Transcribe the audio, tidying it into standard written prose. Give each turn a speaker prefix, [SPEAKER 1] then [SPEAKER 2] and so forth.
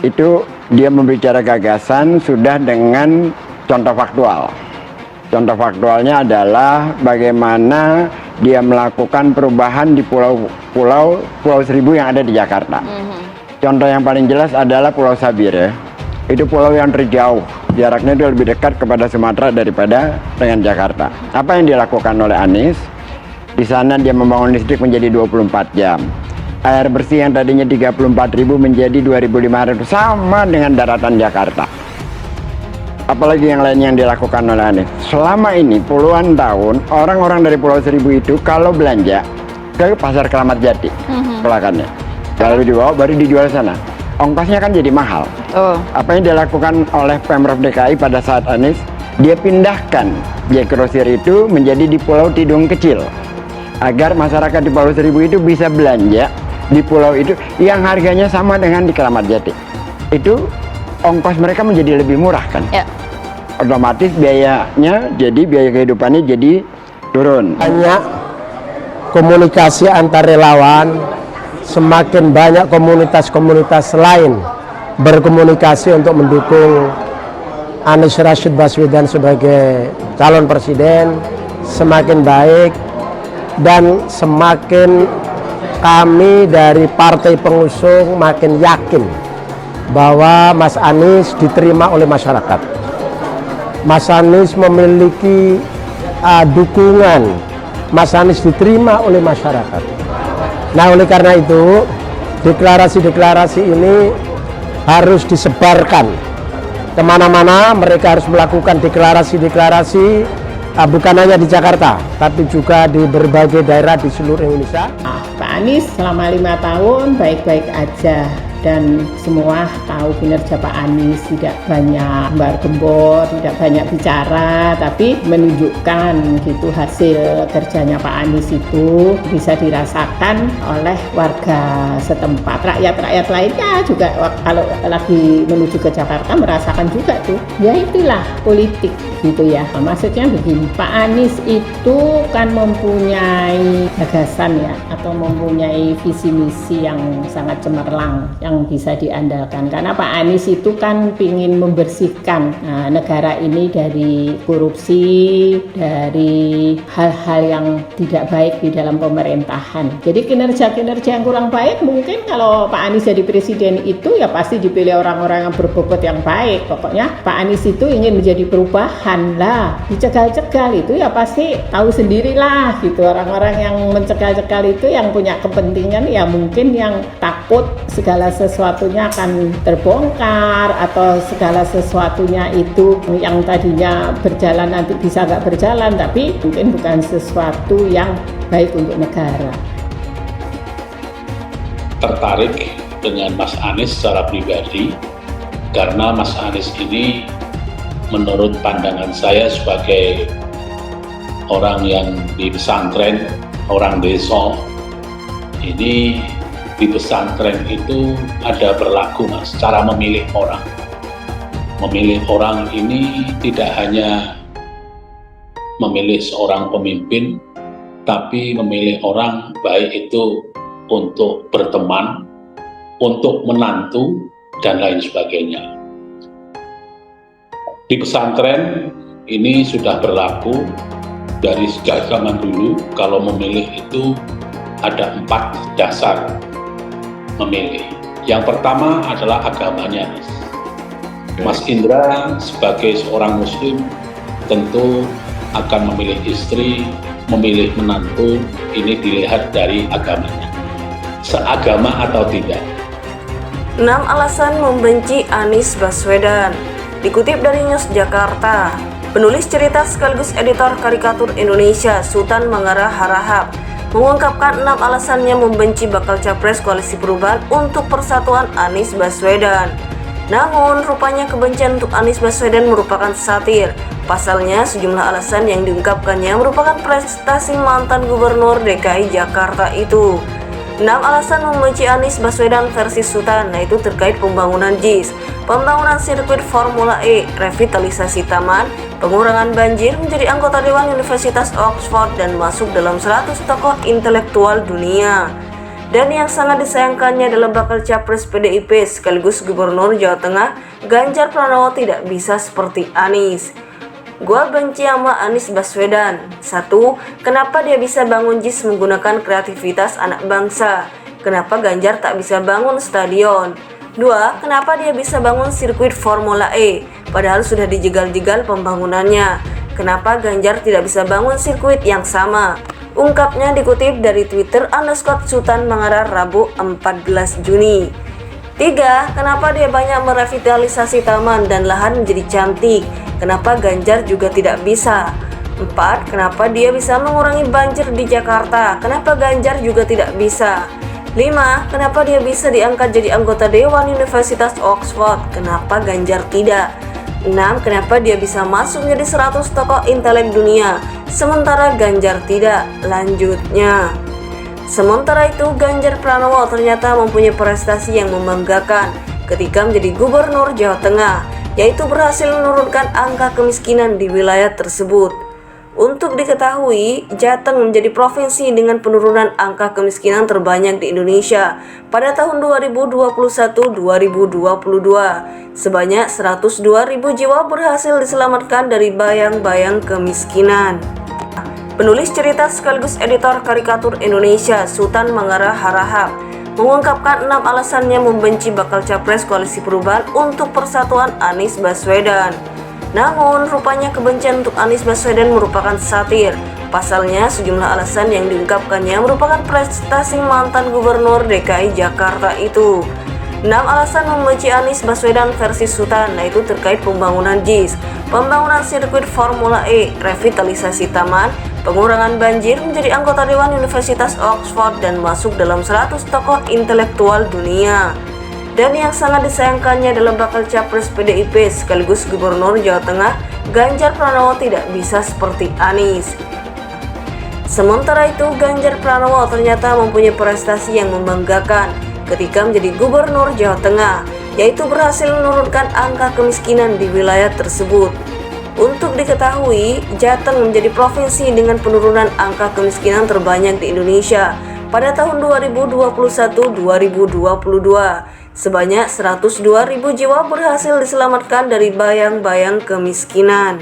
[SPEAKER 1] itu dia membicara gagasan sudah dengan contoh faktual. Contoh faktualnya adalah bagaimana dia melakukan perubahan di Pulau Seribu yang ada di Jakarta. Contoh yang paling jelas adalah Pulau Sabir ya. Itu pulau yang terjauh, jaraknya itu lebih dekat kepada Sumatera daripada dengan Jakarta. Apa yang dilakukan oleh Anies? Di sana dia membangun listrik menjadi 24 jam. Air bersih yang tadinya 34.000 menjadi 2.500, sama dengan daratan Jakarta. Apalagi yang lain yang dilakukan oleh Anies. Selama ini puluhan tahun orang-orang dari Pulau Seribu itu kalau belanja ke Pasar Keramat Jati, kelakannya. Lalu dibawa baru dijual sana. Ongkosnya kan jadi mahal. Apa yang dilakukan oleh Pemprov DKI pada saat Anies, dia pindahkan Jack Grosir itu menjadi di Pulau Tidung kecil, agar masyarakat di Pulau Seribu itu bisa belanja di pulau itu yang harganya sama dengan di Keramat Jati. Itu ongkos mereka menjadi lebih murah kan? Ya. Otomatis biayanya, jadi biaya kehidupannya jadi turun.
[SPEAKER 2] Banyak komunikasi antar relawan, semakin banyak komunitas-komunitas lain berkomunikasi untuk mendukung Anies Rashid Baswedan sebagai calon presiden, semakin baik, dan semakin kami dari partai pengusung makin yakin bahwa Mas Anies diterima oleh masyarakat. Mas Anies memiliki dukungan, Mas Anies diterima oleh masyarakat. Nah, oleh karena itu deklarasi-deklarasi ini harus disebarkan kemana-mana. Mereka harus melakukan deklarasi-deklarasi bukan hanya di Jakarta, tapi juga di berbagai daerah di seluruh Indonesia.
[SPEAKER 3] Pak Anies selama 5 tahun baik-baik aja, dan semua tahu kinerja Pak Anies, tidak banyak gembar-gembor, tidak banyak bicara, tapi menunjukkan gitu hasil kerjanya Pak Anies itu bisa dirasakan oleh warga setempat. Rakyat-rakyat lainnya juga kalau lagi menuju ke Jakarta merasakan juga tuh. Ya itulah politik gitu ya. Maksudnya begini, Pak Anies itu kan mempunyai gagasan ya, atau mempunyai visi misi yang sangat cemerlang, yang bisa diandalkan, karena Pak Anies itu kan ingin membersihkan negara ini dari korupsi, dari hal-hal yang tidak baik di dalam pemerintahan. Jadi kinerja-kinerja yang kurang baik, mungkin kalau Pak Anies jadi presiden itu ya pasti dipilih orang-orang yang berbobot yang baik. Pokoknya Pak Anies itu ingin menjadi perubahan lah, dicegal-cegal itu ya pasti tahu sendirilah gitu. Orang-orang yang mencegal-cegal itu yang punya kepentingan ya mungkin yang takut segala sesuatunya akan terbongkar, atau segala sesuatunya itu yang tadinya berjalan nanti bisa nggak berjalan, tapi mungkin bukan sesuatu yang baik untuk negara.
[SPEAKER 4] Tertarik dengan Mas Anies secara pribadi karena Mas Anies ini menurut pandangan saya sebagai orang yang di pesantren, orang desa, ini di pesantren itu ada berlaku Mas, cara memilih orang. Memilih orang ini tidak hanya memilih seorang pemimpin, tapi memilih orang baik itu untuk berteman, untuk menantu, dan lain sebagainya. Di pesantren ini sudah berlaku dari sejak zaman dulu. Kalau memilih itu ada 4 dasar memilih. Yang pertama adalah agamanya. Mas Indra sebagai seorang muslim tentu akan memilih istri, memilih menantu, ini dilihat dari agamanya, seagama atau tidak.
[SPEAKER 5] 6 alasan membenci Anies Baswedan. Dikutip dari News Jakarta, penulis cerita sekaligus editor karikatur Indonesia Sultan Manggara Harahap mengungkapkan 6 alasannya membenci bakal capres Koalisi Perubahan untuk Persatuan Anies Baswedan. Namun, rupanya kebencian untuk Anies Baswedan merupakan satir. Pasalnya, sejumlah alasan yang diungkapkannya merupakan prestasi mantan Gubernur DKI Jakarta itu. 6 alasan membenci Anies Baswedan versi Sultan, yaitu terkait pembangunan JIS, pembangunan sirkuit Formula E, revitalisasi taman, pengurangan banjir, menjadi anggota Dewan Universitas Oxford, dan masuk dalam 100 tokoh intelektual dunia. Dan yang sangat disayangkannya adalah bakal capres PDIP sekaligus Gubernur Jawa Tengah, Ganjar Pranowo tidak bisa seperti Anies. Gua benci sama Anies Baswedan. 1. Kenapa dia bisa bangun JIS menggunakan kreativitas anak bangsa? Kenapa Ganjar tak bisa bangun stadion? 2. Kenapa dia bisa bangun sirkuit Formula E? Padahal sudah dijegal-jegal pembangunannya. Kenapa Ganjar tidak bisa bangun sirkuit yang sama? Ungkapnya dikutip dari Twitter _Sultan Mangara Rabu 14 Juni. 3. Kenapa dia banyak merevitalisasi taman dan lahan menjadi cantik? Kenapa Ganjar juga tidak bisa? 4. Kenapa dia bisa mengurangi banjir di Jakarta? Kenapa Ganjar juga tidak bisa? 5. Kenapa dia bisa diangkat jadi anggota Dewan Universitas Oxford? Kenapa Ganjar tidak? 6. Kenapa dia bisa masuk menjadi 100 tokoh intelek dunia, sementara Ganjar tidak? Lanjutnya, sementara itu Ganjar Pranowo ternyata mempunyai prestasi yang membanggakan ketika menjadi Gubernur Jawa Tengah, yaitu berhasil menurunkan angka kemiskinan di wilayah tersebut. Untuk diketahui, Jateng menjadi provinsi dengan penurunan angka kemiskinan terbanyak di Indonesia pada tahun 2021-2022. Sebanyak 102.000 jiwa berhasil diselamatkan dari bayang-bayang kemiskinan. Penulis cerita sekaligus editor karikatur Indonesia, Sultan Mangara Harahap, mengungkapkan 6 alasannya membenci bakal capres Koalisi Perubahan untuk Persatuan Anies Baswedan. Namun, rupanya kebencian untuk Anies Baswedan merupakan satir. Pasalnya, sejumlah alasan yang diungkapkannya merupakan prestasi mantan Gubernur DKI Jakarta itu. 6 alasan membenci Anies Baswedan versi Sultan, yaitu terkait pembangunan JIS, pembangunan sirkuit Formula E, revitalisasi taman, pengurangan banjir, menjadi anggota Dewan Universitas Oxford, dan masuk dalam 100 tokoh intelektual dunia. Dan yang sangat disayangkannya adalah bakal capres PDIP sekaligus Gubernur Jawa Tengah, Ganjar Pranowo tidak bisa seperti Anies. Sementara itu, Ganjar Pranowo ternyata mempunyai prestasi yang membanggakan ketika menjadi Gubernur Jawa Tengah, yaitu berhasil menurunkan angka kemiskinan di wilayah tersebut. Untuk diketahui, Jateng menjadi provinsi dengan penurunan angka kemiskinan terbanyak di Indonesia pada tahun 2021-2022. Sebanyak 102.000 jiwa berhasil diselamatkan dari bayang-bayang kemiskinan.